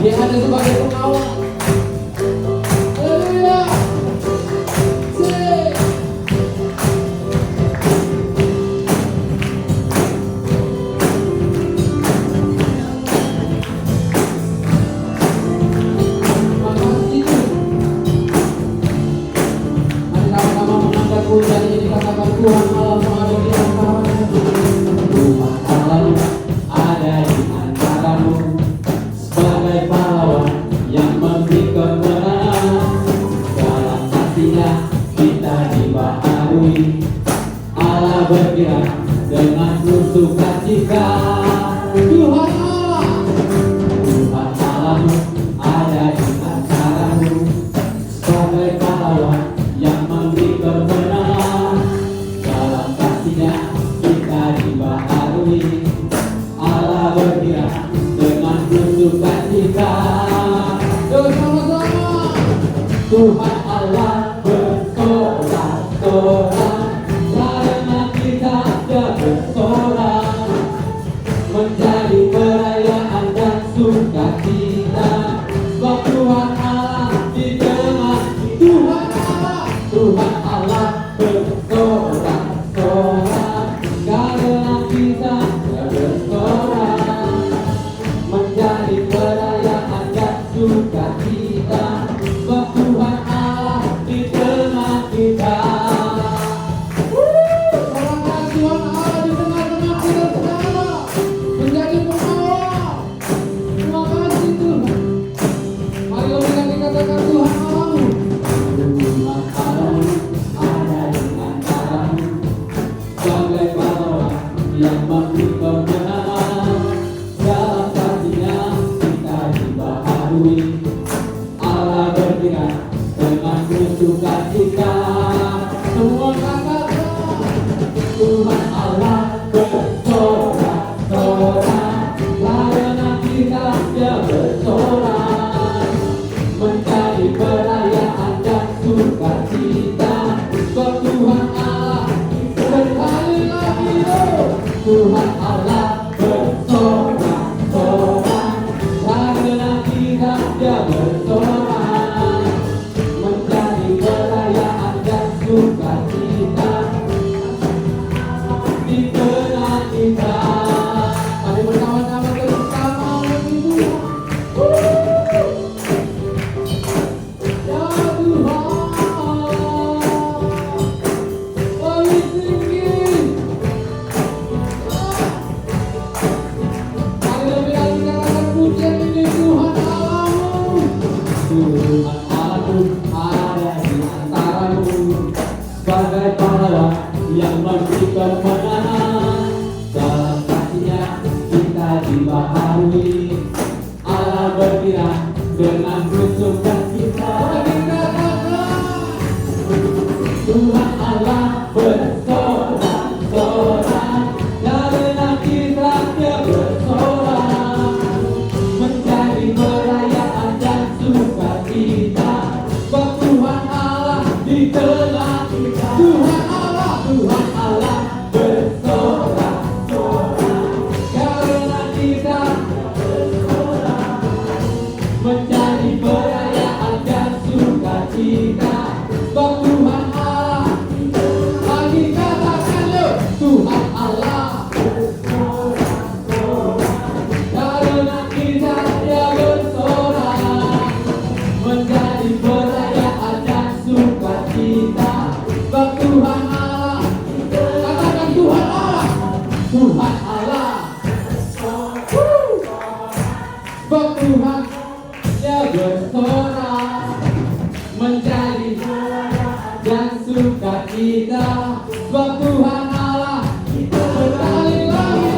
Dia ada sebagai pengawal. Haleluya. Dan ini katakan Tuhan Allah ada di antaramu. Tuhan Allah ada di antaramu sebagai pahlawan yang memberi kemenangan. Dalam hatinya kita dibaharui. Allah bergerak dengan penuh sukacita. Tuhan Allah, Tuhan Allahmu ada di antaramu sebagai pahlawan yang memberi kemenangan. Dalam kasihnya kita dibaharui. Allah bergerak dengan penuh sukacita. Bersama-sama Tuhan Allah bersorak-sorak, karena kita dia bersorak, menjadi perayaan dan sukacita. Sebab Tuhan Allah di tengah. Tuhan Allah, Tuhan Allah bersorak-sorak, karena kita dia bersorak, menjadi perayaan dan sukacita. Sebab Tuhan Allah di tengah kita. Sorakan Tuhan Allah di tengah-tengah kita saudara, menjadi pengawal. Terima kasih Tuhan. Mari kita dikatakan Tuhan Allahmu. Tuhan Allahmu ada di antaramu sebagai pahlawan yang memberi kemenangan. Dalam kasihnya kita dibaharui. Allah bergerak dengan penuh sukacita. Semua katakan Tuhan Allah bersorak-sorak, karena kita dia bersorak, menjadi perayaan dan sukacita. Sebab Tuhan Allah sekali lagi Tuhan Allah bersorak-sorak, karena kita dia bersorak, menjadi perayaan dan sukacita di tengah kita. Mari bersama-sama bersama Ibu. Ya Tuhan, kami tinggi. Mari lebih lagi katakan pujian ini Tuhan Allahmu. Tuhan Allahmu ada di antaramu sebagai pahlawan yang memberi kemenangan. Dalam kasihnya kita dibaharui. Allah bergerak dengan penuh sukacita. Tuhan Allah bersorak-sorak, karena kita dia bersorak, menjadi perayaan dan sukacita. Sebab Tuhan Allah di tengah kita. Tuhan Allah bersorak-sorak, karena kita bersorak, menjadi perayaan dan sukacita. Sebab Tuhan Allah, lagi katakan lo, Tuhan Allah karena kita dia bersorak, menjadi perayaan dan sukacita. Sebab Tuhan Allah, katakan Tuhan Allah, Tuhan Allah. Sebab Tuhan dia bersorak, menjadi dan sukacita. Sebab Tuhan Allah, sekali lagi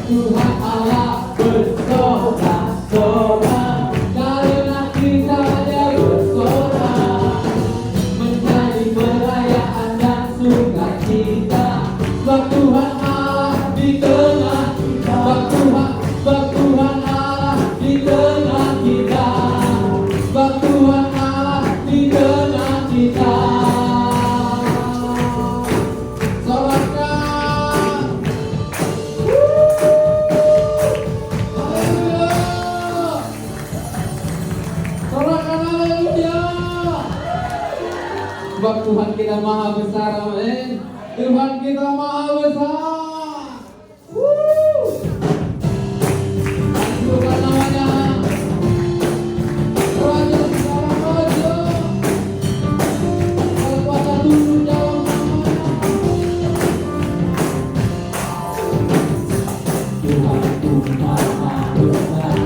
Tuhan Allah bersorak-sorak, karena kita dia bersorak, menjadi perayaan dan sukacita. Sebab Tuhan Allah di tengah kita. Sebab Tuhan Allah di tengah kita. Sebab Tuhan Allah di tengah kita. Sorakan. Haleluya. Sebab Tuhan kita maha besar, amin. Tuhan kita maha besar. Bukan namanya Raja segala raja, berkuasa tunduk dalam namanya. Tuhanku maha besar,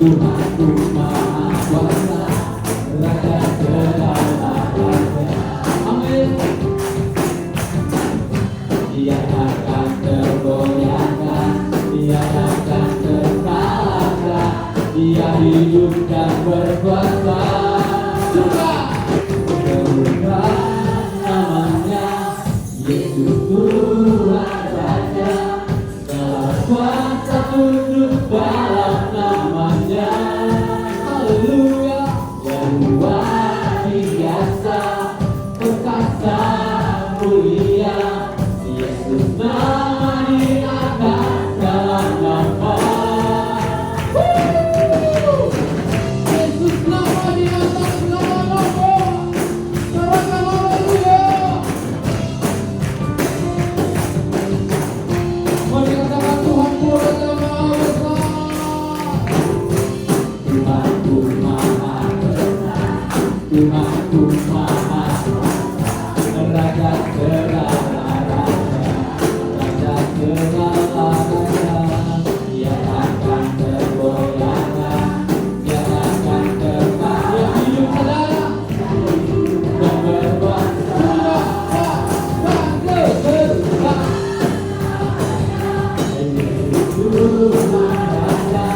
Tuhanku maha kuasa, Raja segala raja, amin. Dia akan tergoyahkan, dia akan terkalahkan, dia hidup dan berkuasa. Terbuka namanya Yesus Tuhan Raja, segala kuasa tunduk dalam namanya. Haleluya, yang luar biasa, perkasa mulia, Yesus nama di atas segala nama. Yesus nama di atas segala nama. Katakan haleluya. Mari katakan Tuhanku Raja Maha Besar. Tuhanku Maha Besar, Tuhanku Maha Kuasa, Raja segala raja, Raja segala raja. Dia akan tergoyahkan, dia akan terkalahkan, hidup saudara dan berkuasa. Tuhan Raja,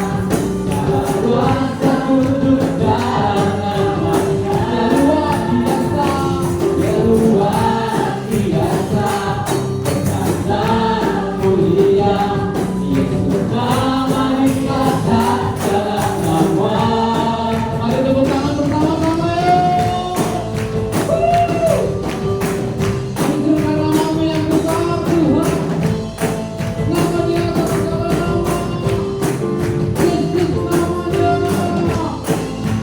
segala kuasa tunduk dalam namanya. Dia luar biasa, perkasa mulia, Yesus nama di atas segala nama. Mari tepuk tangan bersama-sama yuk. Tunjukkan namamu yang besar Tuhan, nama di atas segala nama. Yesus namanya.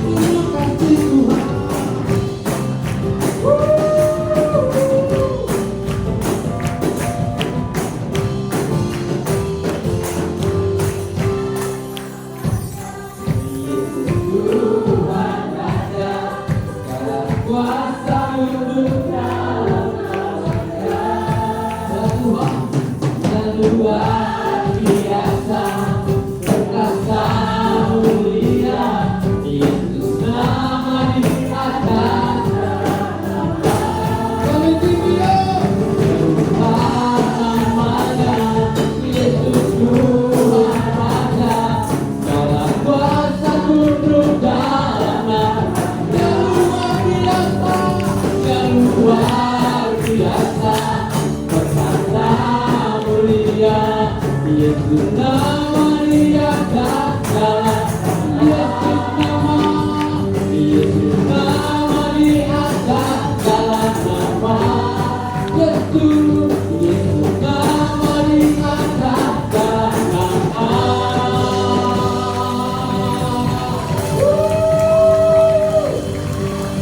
Terima kasih Tuhan. Tuhan Raja, segala kuasa tunduk dalam namanya. Tuhan dan luar biasa, perkasa mulia, Yesus nama di atas. Kami tinggi Tuhan namanya, Yesus Tuhan Raja, segala kuasa tunduk dalam namanya. Yang luar biasa, perkasa mulia, Yesus nama di atas segala. Yesus nama, Yesus nama di atas segala nama. Yesus, Yesus nama di atas segala nama.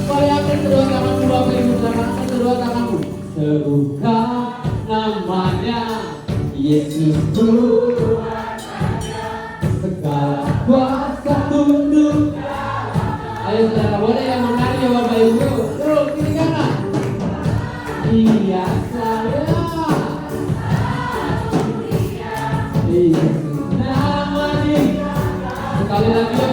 Mari angkat kedua tanganmu, Bapak Ibu, angkat kedua tanganmu. Serukan namanya Yesus Tuhan Raja, segala kuasa tunduk. Ayo saudara, boleh yang menari ya Bapak Ibu. Terus kiri kanan. Iya saya. Yesus nama di. Sekali lagi